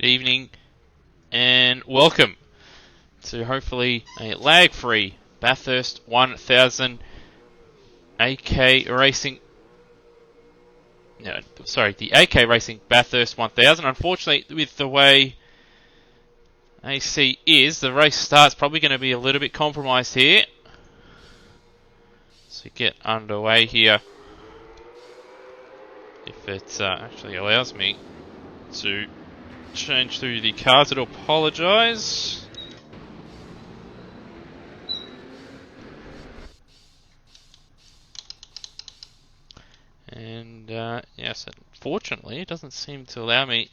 evening, and welcome to hopefully a lag-free Bathurst 1000 AK Racing. No, sorry, the AK Racing Bathurst 1000. Unfortunately, with the way AC is, the race start's probably going to be a little bit compromised here. So get underway here. If it actually allows me to change through the cars, I'd apologise. And yes, unfortunately, it doesn't seem to allow me,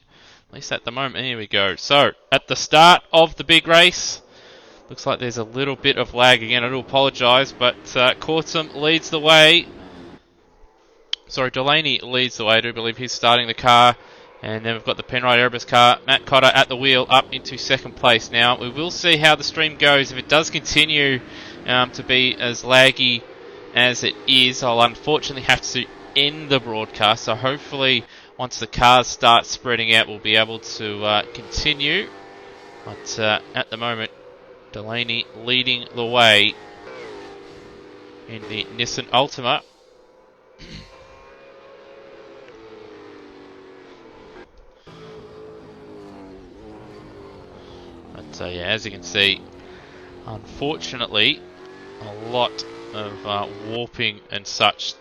at least at the moment. Here we go. So, at the start of the big race, looks like there's a little bit of lag again. I do apologise, but Cortum leads the way. Sorry, Delaney leads the way. I do believe he's starting the car. And then we've got the Penrite Erebus car. Matt Cotter at the wheel up into second place. Now, we will see how the stream goes. If it does continue to be as laggy as it is, I'll unfortunately have to end the broadcast. So hopefully, once the cars start spreading out, we'll be able to continue. But at the moment, Delaney leading the way in the Nissan Altima. So yeah, as you can see, unfortunately, a lot of warping and such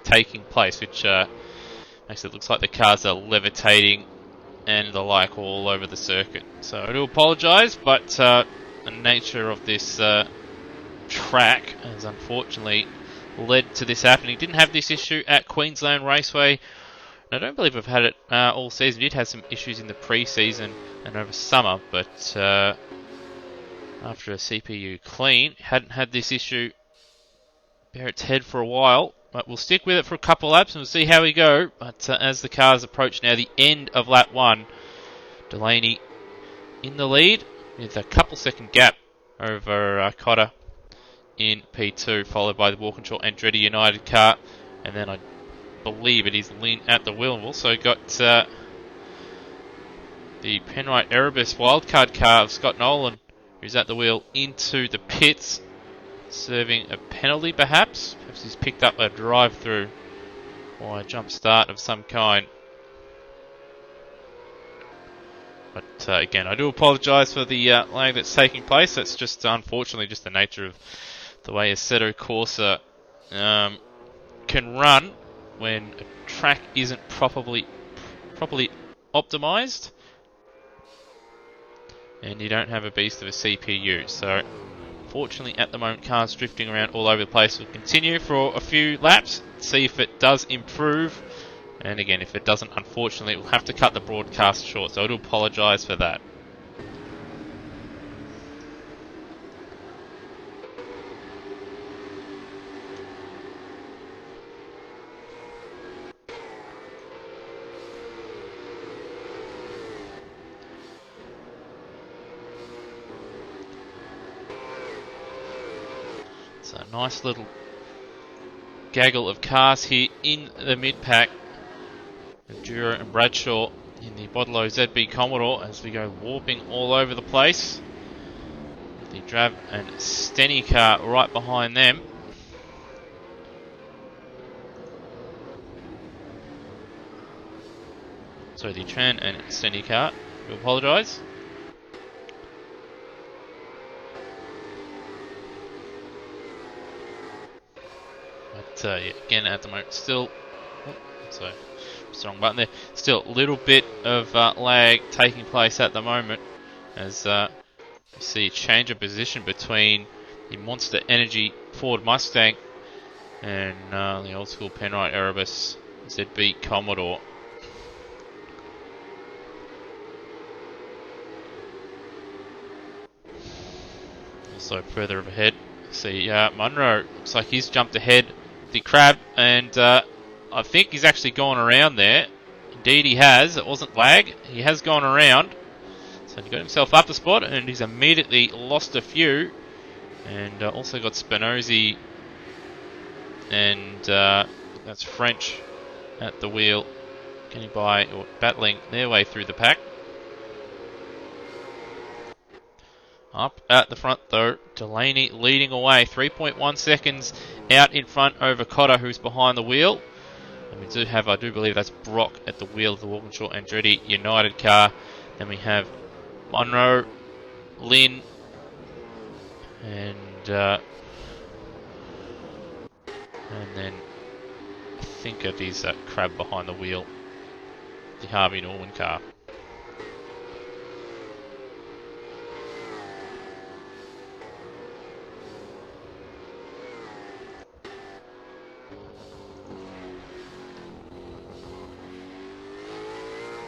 taking place, which makes it look like the cars are levitating and the like all over the circuit. So I do apologise, but the nature of this track has unfortunately led to this happening. Didn't have this issue at Queensland Raceway. I don't believe we've had it all season. We did have some issues in the pre-season and over summer, but after a CPU clean, hadn't had this issue bear its head for a while. But we'll stick with it for a couple laps and we'll see how we go. But as the cars approach now the end of lap 1, Delaney in the lead with a couple second gap over Cotter in P2, followed by the Walkinshaw Andretti United car, and then I believe it is Lynn at the wheel. We've also got the Penrite Erebus wildcard car of Scott Nolan, who's at the wheel into the pits, serving a penalty perhaps. Perhaps he's picked up a drive-through or a jump start of some kind. But again, I do apologise for the lag that's taking place. That's just unfortunately just the nature of the way Assetto Corsa can run when a track isn't properly optimized and you don't have a beast of a CPU. So fortunately at the moment, cars drifting around all over the place. We'll continue for a few laps, see if it does improve, and again, if it doesn't, unfortunately we'll have to cut the broadcast short, so I do apologise for that. So a nice little gaggle of cars here in the mid-pack with Duro and Bradshaw in the Bodlow ZB Commodore as we go warping all over the place. The Drab and Stenny car right behind them. So the Tran and Stenny car, I do apologise. But yeah, again at the moment still, wrong button there. Still a little bit of lag taking place at the moment as you see a change of position between the Monster Energy Ford Mustang and the old school Penrite Erebus ZB Commodore. Also further ahead, see Munro looks like he's jumped ahead the crab, and I think he's actually gone around there. Indeed he has. It wasn't lag. He has gone around. So he got himself up a spot and he's immediately lost a few. And also got Spinozzi and that's French at the wheel, getting by or battling their way through the pack. Up at the front though, Delaney leading away, 3.1 seconds out in front over Cotter, who's behind the wheel. And we do have, I do believe that's Brock at the wheel of the Walkinshaw Andretti United car. Then we have Monroe, Lynn, and then I think it is Crab behind the wheel, the Harvey Norman car.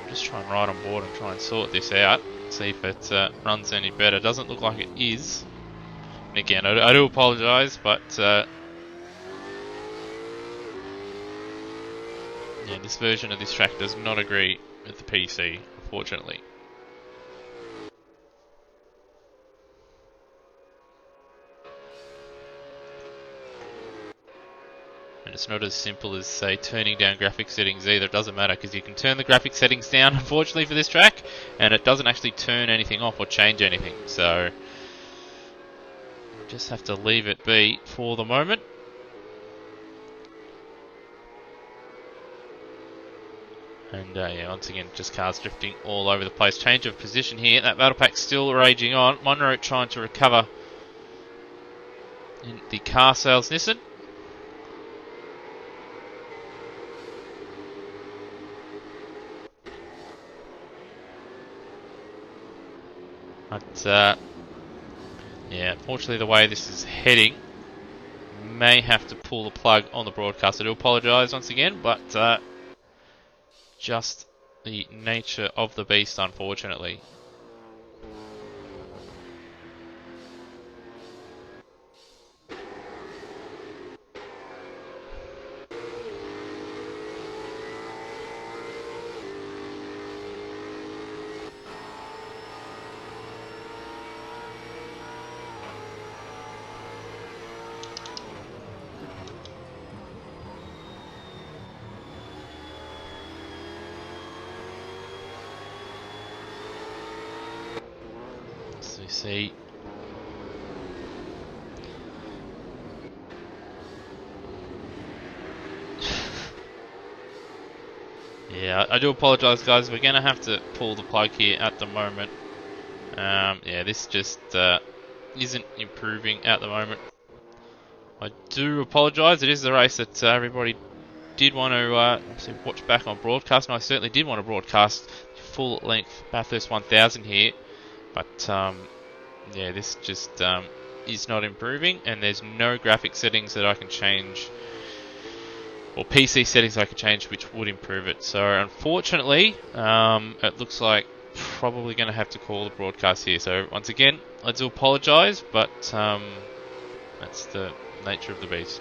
Just try and ride on board and try and sort this out, see if it runs any better. Doesn't look like it is. And again, I do apologise, but yeah, this version of this track does not agree with the PC, unfortunately. And it's not as simple as, say, turning down graphic settings either. It doesn't matter, because you can turn the graphic settings down, unfortunately, for this track, and it doesn't actually turn anything off or change anything. So, you just have to leave it be for the moment. And yeah, once again, just cars drifting all over the place. Change of position here. That battle pack's still raging on. Monroe trying to recover in the car sales Nissan. But yeah, unfortunately the way this is heading, may have to pull the plug on the broadcast. I do apologise once again, but just the nature of the beast, unfortunately. So you see, yeah, I do apologise, guys. We're going to have to pull the plug here at the moment. Yeah, this just isn't improving at the moment. I do apologise. It is the race that everybody did want to watch back on broadcast, and I certainly did want to broadcast full-length Bathurst 1000 here. But yeah, this just is not improving, and there's no graphic settings that I can change, or PC settings I can change, which would improve it. So unfortunately, it looks like probably going to have to call the broadcast here. So once again, I do apologise, but that's the nature of the beast.